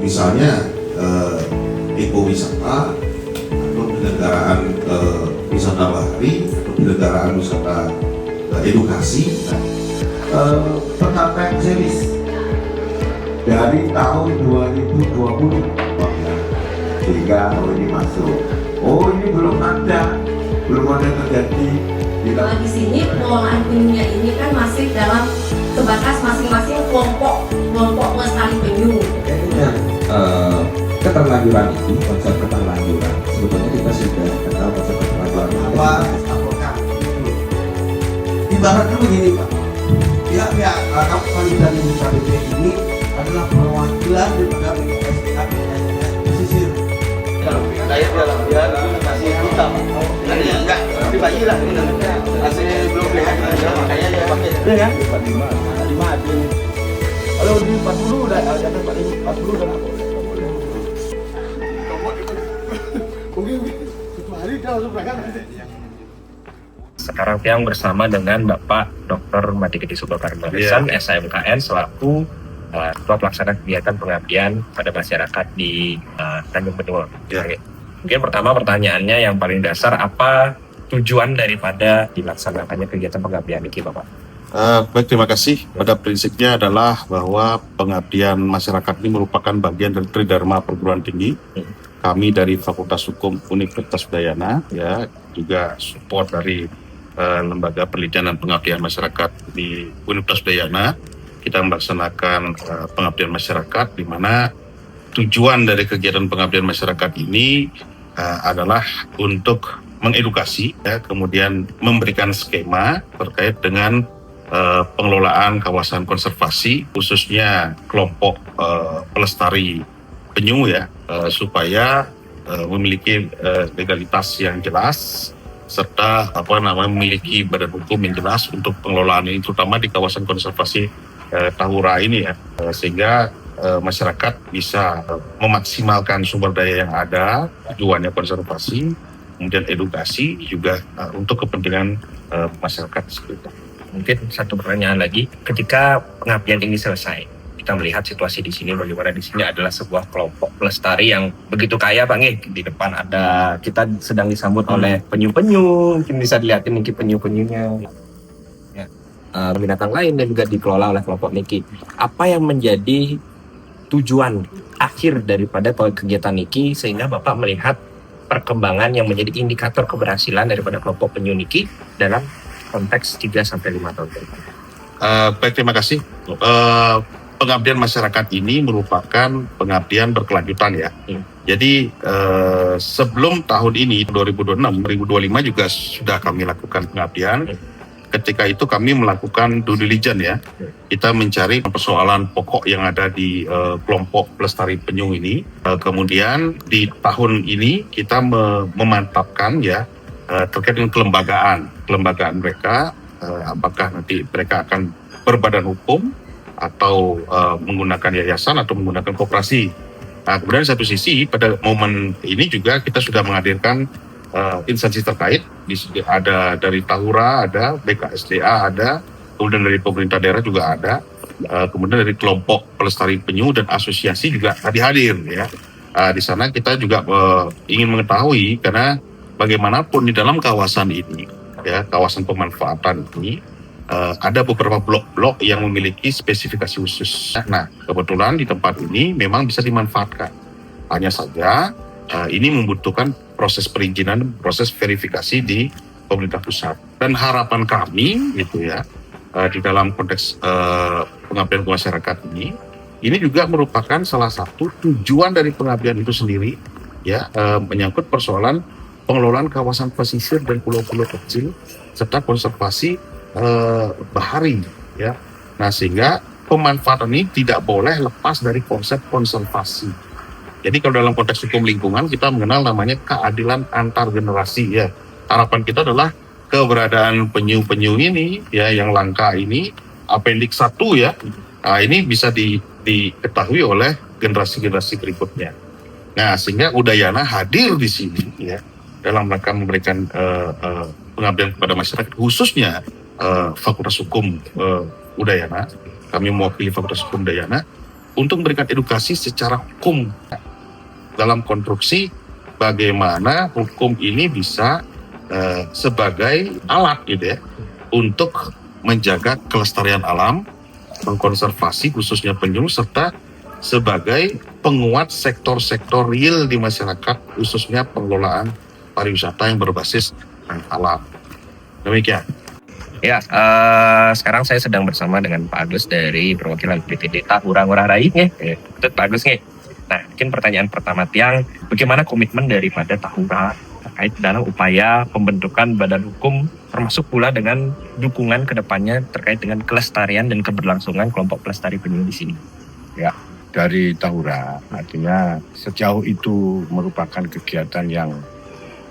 misalnya ekowisata atau penyelenggaraan wisata bahari atau penyelenggaraan wisata edukasi. Pendamping series dari tahun 2020 sehingga ini masuk. Oh, ini belum ada terjadi di sini pengelolaan penyunya ini kan masih dalam sebatas masing-masing kelompok pelestari penyu. Keterlanjuran itu, konsep keterlanjuran sebetulnya kita sudah kenal konsep keterlanjuran apa apakah ibaratnya begini Pak, pihak kampanye dan KBP ini adalah perwakilan daripada BKSDA pesisir. Saya dalam dia masih hitam, enggak seperti bayi lah, masih belum lihat, makanya dia pakai ini ya 45 kalau di 40 udah ada 40 udah apa? Sekarang Tiang bersama dengan Bapak Dr. Madikiti Subakarmarisan, SMKN selaku Ketua Pelaksana Kegiatan Pengabdian pada Masyarakat di Tanjung Benua. Mungkin pertama pertanyaannya yang paling dasar, apa tujuan daripada dilaksanakannya kegiatan pengabdian ini, Bapak? Baik, terima kasih. Pada prinsipnya adalah bahwa pengabdian masyarakat ini merupakan bagian dari Tridharma Perguruan Tinggi. Kami dari Fakultas Hukum Universitas Udayana, ya, juga support dari Lembaga Penelitian dan Pengabdian Masyarakat di Universitas Udayana. Kita melaksanakan pengabdian masyarakat, di mana tujuan dari kegiatan pengabdian masyarakat ini adalah untuk mengedukasi, ya, kemudian memberikan skema terkait dengan pengelolaan kawasan konservasi, khususnya kelompok pelestari penyu, ya, supaya memiliki legalitas yang jelas serta memiliki badan hukum yang jelas untuk pengelolaan ini, terutama di kawasan konservasi Tahura ini, ya, sehingga masyarakat bisa memaksimalkan sumber daya yang ada, tujuannya konservasi, kemudian edukasi juga untuk kepentingan masyarakat seperti itu. Mungkin satu pertanyaan lagi, ketika pengabdian ini selesai, kita melihat situasi di sini bagaimana. Di sini adalah sebuah kelompok pelestari yang begitu kaya, Pak. Di depan ada, kita sedang disambut oleh penyu-penyu, mungkin bisa dilihatin mungkin penyu-penyunya, ya, binatang lain dan juga dikelola oleh kelompok Niki. Apa yang menjadi tujuan akhir daripada kegiatan Niki sehingga Bapak melihat perkembangan yang menjadi indikator keberhasilan daripada kelompok penyu Niki dalam konteks 3-5 tahun ke depan? Baik, terima kasih. Pengabdian masyarakat ini merupakan pengabdian berkelanjutan, ya. Jadi sebelum tahun ini 2026, 2025 juga sudah kami lakukan pengabdian. Ketika itu kami melakukan due diligence, ya. Kita mencari persoalan pokok yang ada di kelompok pelestari penyu ini. Kemudian di tahun ini kita memantapkan, ya, terkait dengan kelembagaan mereka, apakah nanti mereka akan berbadan hukum atau menggunakan yayasan atau menggunakan koperasi. Nah, kemudian satu sisi pada momen ini juga kita sudah menghadirkan instansi terkait, ada dari Tahura, ada BKSDA, ada kemudian dari pemerintah daerah juga ada, kemudian dari kelompok pelestari penyu dan asosiasi juga hadir, ya. Di sana kita juga ingin mengetahui, karena bagaimanapun di dalam kawasan ini, ya, kawasan pemanfaatan ini ada beberapa blok-blok yang memiliki spesifikasi khusus. Nah, kebetulan di tempat ini memang bisa dimanfaatkan. Hanya saja ini membutuhkan proses perizinan, proses verifikasi di pemerintah pusat. Dan harapan kami, gitu ya, di dalam konteks pengabdian masyarakat ini juga merupakan salah satu tujuan dari pengabdian itu sendiri, ya, menyangkut persoalan pengelolaan kawasan pesisir dan pulau-pulau kecil serta konservasi bahari, ya. Nah, sehingga pemanfaatan ini tidak boleh lepas dari konsep konservasi. Jadi kalau dalam konteks hukum lingkungan kita mengenal namanya keadilan antar generasi, ya. Harapan kita adalah keberadaan penyu-penyu ini, ya, yang langka ini, appendix 1, ya. Nah, ini bisa diketahui oleh generasi-generasi berikutnya. Nah, sehingga Udayana hadir di sini, ya, dalam rangka memberikan pengabdian kepada masyarakat, khususnya Fakultas Hukum Udayana. Kami mewakili Fakultas Hukum Udayana untuk memberikan edukasi secara hukum dalam konstruksi bagaimana hukum ini bisa sebagai alat gitu ya untuk menjaga kelestarian alam, mengkonservasi khususnya penyu, serta sebagai penguat sektor-sektor real di masyarakat, khususnya pengelolaan pariwisata yang berbasis alam. Demikian. Ya, sekarang saya sedang bersama dengan Pak Agus dari perwakilan PTD Tahura Ngurah Rai. Pak Agus nih. Nah, mungkin pertanyaan pertama Tiang, bagaimana komitmen daripada Tahura terkait dalam upaya pembentukan badan hukum, termasuk pula dengan dukungan ke depannya terkait dengan kelestarian dan keberlangsungan kelompok pelestari penyu di sini? Dari Tahura, artinya sejauh itu merupakan kegiatan yang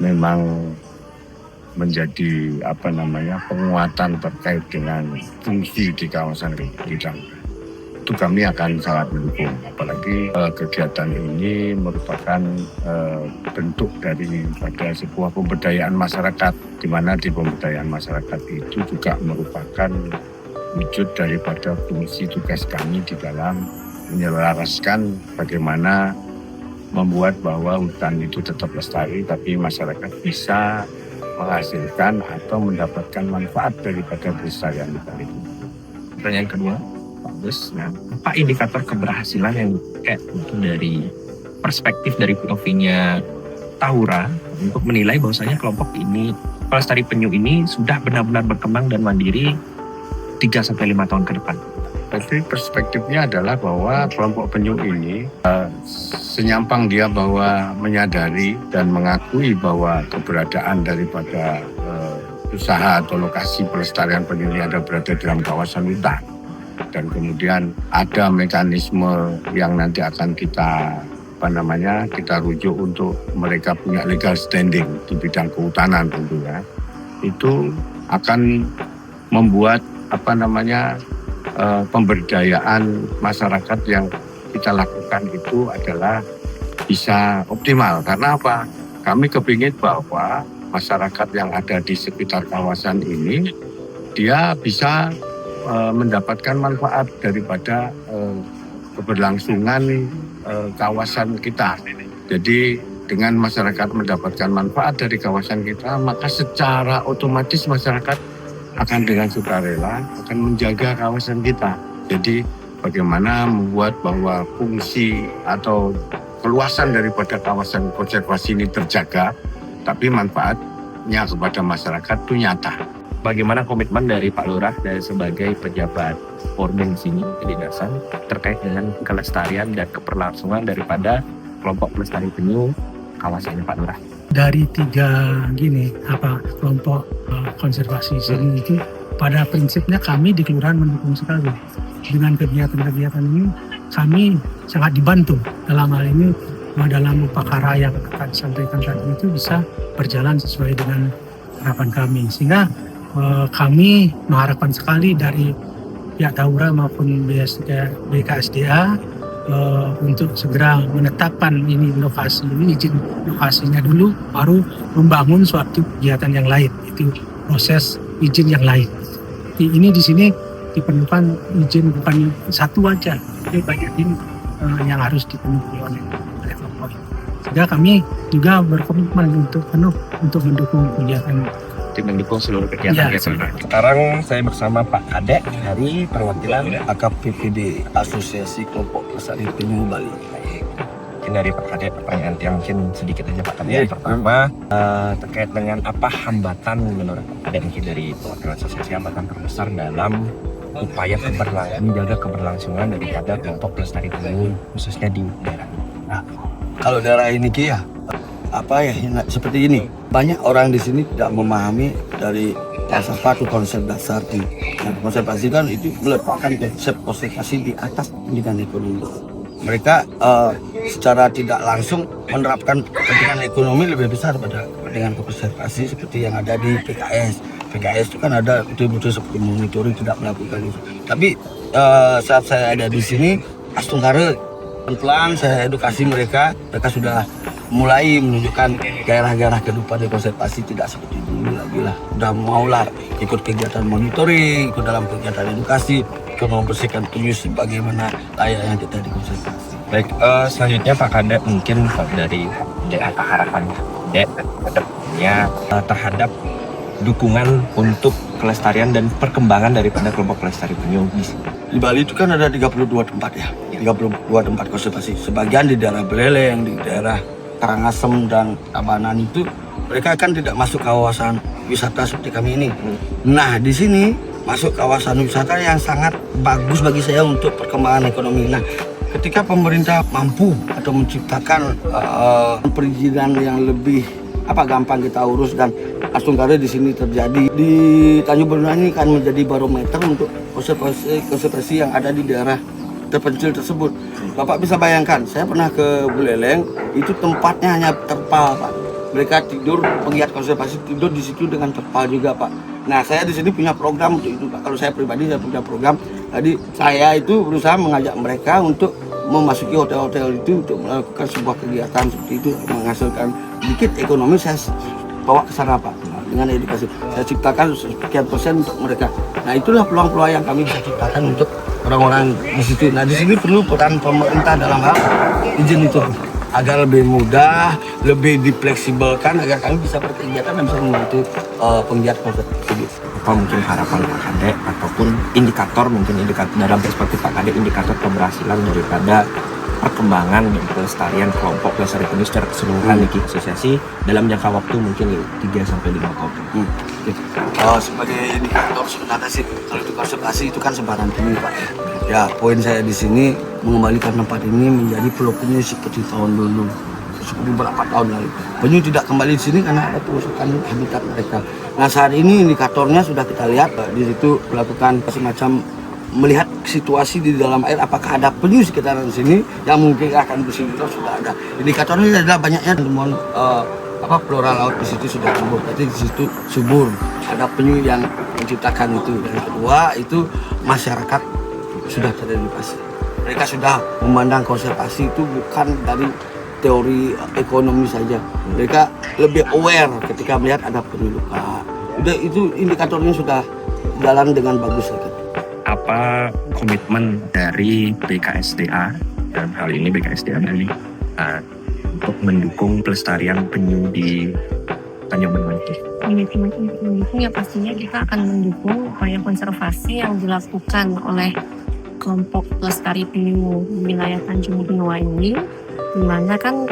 memang menjadi penguatan terkait dengan fungsi di kawasan Tahura. Itu kami akan sangat mendukung, apalagi kegiatan ini merupakan bentuk daripada sebuah pemberdayaan masyarakat, di mana di pemberdayaan masyarakat itu juga merupakan wujud daripada fungsi tugas kami di dalam menyelaraskan bagaimana membuat bahwa hutan itu tetap lestari, tapi masyarakat bisa menghasilkan atau mendapatkan manfaat daripada pelestarian hutan itu. Pertanyaan kedua, Pak Agus, nah, apa indikator keberhasilan yang dari perspektif dari POV-nya Tahura untuk menilai bahwasanya kelompok ini, pelestari penyu ini sudah benar-benar berkembang dan mandiri 3-5 tahun ke depan? Tapi perspektifnya adalah bahwa kelompok penyu ini senyampang dia bahwa menyadari dan mengakui bahwa keberadaan daripada usaha atau lokasi pelestarian penyu ini ada berada dalam kawasan hutan, dan kemudian ada mekanisme yang nanti akan kita rujuk untuk mereka punya legal standing di bidang kehutanan tentunya, itu akan membuat pemberdayaan masyarakat yang kita lakukan itu adalah bisa optimal. Karena apa? Kami kepingin bahwa masyarakat yang ada di sekitar kawasan ini dia bisa mendapatkan manfaat daripada keberlangsungan kawasan kita. Jadi dengan masyarakat mendapatkan manfaat dari kawasan kita, maka secara otomatis masyarakat akan dengan sukarela akan menjaga kawasan kita. Jadi bagaimana membuat bahwa fungsi atau keluasan daripada kawasan konservasi ini terjaga, tapi manfaatnya kepada masyarakat itu nyata. Bagaimana komitmen dari Pak Lurah dari sebagai pejabat Pormen sini kedinasan terkait dengan kelestarian dan keberlangsungan daripada kelompok pelestari penyu kawasannya Pak Lurah? Dari 3 kelompok konservasi sini itu pada prinsipnya kami di kelurahan mendukung sekali dengan kegiatan-kegiatan ini. Kami sangat dibantu dalam hal ini, dalam upacara yang akan disampaikan tadi itu bisa berjalan sesuai dengan harapan kami, sehingga kami mengharapkan sekali dari pihak Tahura maupun BKSDA untuk segera menetapkan ini lokasi ini, izin lokasinya dulu, baru membangun suatu kegiatan yang lain, itu proses izin yang lain. Ini di sini diperlukan izin bukan satu aja, tapi banyak ini yang harus dipenuhi oleh kelompok ini. Sehingga kami juga berkomitmen untuk penuh untuk mendukung kegiatan, mendukung seluruh kegiatan. Sekarang saya bersama Pak Kadek dari perwakilan AKPPD, Asosiasi Kelompok Pelestari Penyu Bali. Mungkin dari Pak Kadek pertanyaan yang mungkin sedikit aja Pak Kadek. Yang pertama terkait dengan apa hambatan menurut Pak Kadek mungkin dari perwakilan asosiasi, hambatan terbesar dalam upaya menjaga keberlangsungan daripada kelompok pelestari penyu khususnya di daerah ini. Nah, kalau daerah ini seperti ini, banyak orang di sini tidak memahami dari satu konsep dasar di konservasi kan itu meletakkan konsep konservasi di atas pendidikan ekonomi. Mereka secara tidak langsung menerapkan kepentingan ekonomi lebih besar pada kepentingan konservasi seperti yang ada di PKS. PKS itu kan ada betul-betul seperti monitoring, tidak melakukan itu. Tapi saat saya ada di sini, Astungkara pelan-pelan saya edukasi mereka sudah mulai menunjukkan gairah-gairah kehidupan di konservasi tidak seperti dulu lagi lah. Udah maulah ikut kegiatan monitoring, ikut dalam kegiatan edukasi. membersihkan penyu sebagaimana layaknya kita dikonservasi. Baik, selanjutnya Pak Kadek, mungkin dari Dek apa harapannya Dek kedepannya terhadap dukungan untuk kelestarian dan perkembangan daripada kelompok pelestari penyu di sini. Di Bali itu kan ada 32 tempat ya, 32 tempat konservasi. Sebagian di daerah Beleleng, di daerah Karangasem dan Tabanan itu mereka kan tidak masuk kawasan wisata seperti kami ini. Nah, di sini masuk kawasan wisata yang sangat bagus bagi saya untuk perkembangan ekonomi. Nah, ketika pemerintah mampu atau menciptakan perizinan yang lebih gampang kita urus dan langsung karya di sini terjadi di Tanjung Benua ini kan menjadi barometer untuk konservasi yang ada di daerah terpencil tersebut. Bapak bisa bayangkan, saya pernah ke Buleleng, itu tempatnya hanya terpal, Pak. Mereka tidur, penggiat konservasi tidur di situ dengan terpal juga, Pak. Nah, saya di sini punya program untuk itu, Pak. Kalau saya pribadi, saya punya program. Jadi saya itu berusaha mengajak mereka untuk memasuki hotel-hotel itu untuk melakukan sebuah kegiatan seperti itu, menghasilkan sedikit ekonomi. Saya bawa ke sana, Pak, dengan edukasi. Saya ciptakan sekian persen untuk mereka. Nah, itulah peluang-peluang yang kami bisa ciptakan untuk orang-orang di situ. Nah, di sini perlu peran pemerintah dalam hal izin itu agar lebih mudah, lebih difleksibelkan agar kami bisa berkegiatan dan bisa membantu penggiat konservasi. Apa mungkin harapan Pak Kadek ataupun indikator dalam perspektif Pak Kadek, indikator keberhasilan daripada perkembangan dan pelestarian kelompok pelestari penyu secara keseluruhan di asosiasi dalam jangka waktu mungkin 3-5 tahun. Sebagai indikator sebenarnya sih kalau itu konservasi itu kan sebaran penyu, Pak, ya. Ya, poin saya di sini mengembalikan tempat ini menjadi pulau penyu seperti tahun dulu, seperti beberapa tahun lalu. Penyu tidak kembali di sini karena ada perusakan habitat mereka. Nah, saat ini indikatornya sudah kita lihat di situ melakukan semacam melihat situasi di dalam air, apakah ada penyu sekitaran sini yang mungkin akan bersih, sudah ada. Indikatornya adalah banyaknya temuan flora laut di situ sudah subur. Berarti di situ subur, ada penyu yang menciptakan itu. Dan kedua itu masyarakat sudah teredukasi. Mereka sudah memandang konservasi itu bukan dari teori ekonomi saja. Mereka lebih aware ketika melihat ada penyu luka. Udah, itu indikatornya sudah jalan dengan bagus. Apa komitmen dari BKSDA, dalam hal ini BKSDA Bali, untuk mendukung pelestarian penyu di Tanjung Benua itu? Komitmen untuk mendukung ya pastinya kita akan mendukung upaya konservasi yang dilakukan oleh kelompok pelestari penyu di wilayah Tanjung Benua ini, di mana kan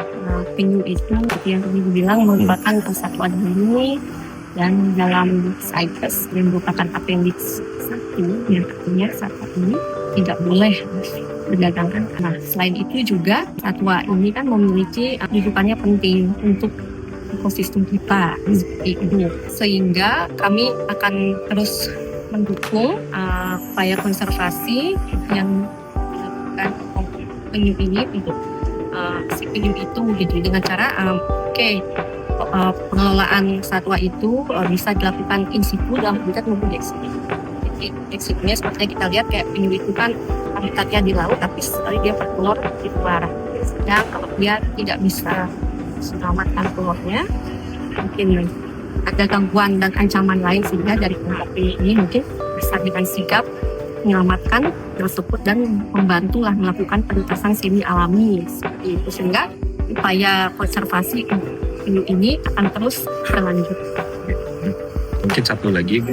penyu itu seperti yang tadi dibilang merupakan satwa dilindungi dan dalam CITES yang merupakan appendix 1 yang artinya satwa ini tidak boleh diperdagangkan. Nah, selain itu juga satwa ini kan memiliki kehidupannya penting untuk ekosistem kita seperti itu, sehingga kami akan terus mendukung upaya konservasi yang dilakukan penyu ini untuk si penyu itu gitu, dengan cara pengelolaan satwa itu bisa dilakukan in situ dalam habitat maupun di situ. Jadi in situ-nya seperti kita lihat kayak penyu itu kan habitatnya di laut, tapi sekali dia bertelur di luar. Sedang kalau dia tidak bisa selamatkan telurnya, mungkin ada gangguan dan ancaman lain, sehingga dari kelompok ini mungkin bisa dengan sigap menyelamatkan tersebut dan membantulah melakukan penetasan semi alami seperti itu, sehingga upaya konservasi penyu ini akan terus berlanjut. Mungkin satu lagi,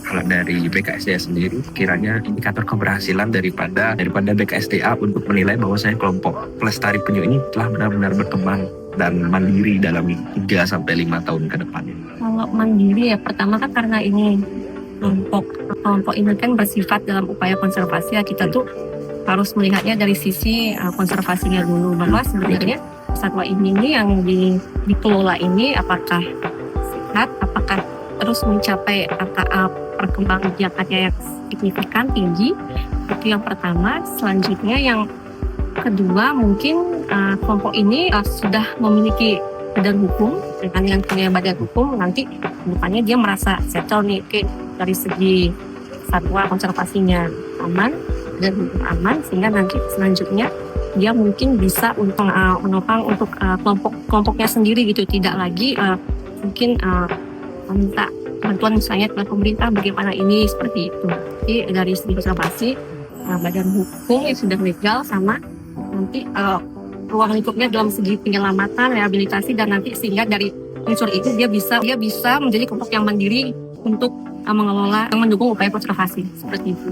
kalau dari BKSDA sendiri, kiranya indikator keberhasilan daripada BKSDA untuk menilai bahwa saya kelompok pelestari penyu ini telah benar-benar berkembang dan mandiri dalam 3-5 tahun ke depan. Kalau mandiri ya, pertama kan karena ini kelompok ini kan bersifat dalam upaya konservasi ya, kita tuh harus melihatnya dari sisi konservasinya dulu, bahwa sebenarnya satwa ini yang dikelola ini apakah sehat, apakah terus mencapai perkembangan biakannya yang signifikan tinggi. Itu yang pertama. Selanjutnya yang kedua, mungkin kelompok ini sudah memiliki badan hukum. Dengan punya badan hukum, nanti depannya dia merasa settle nih, dari segi satwa konservasinya aman dan hukum aman, sehingga nanti selanjutnya dia mungkin bisa untuk menopang untuk kelompoknya sendiri gitu, tidak lagi mungkin minta bantuan misalnya dari pemerintah bagaimana ini seperti itu. Jadi dari segi konservasi, badan hukum yang sudah legal sama nanti ruang lingkupnya dalam segi penyelamatan, rehabilitasi, dan nanti sehingga dari unsur itu dia bisa menjadi kelompok yang mandiri untuk mengelola, mendukung upaya konservasi seperti itu.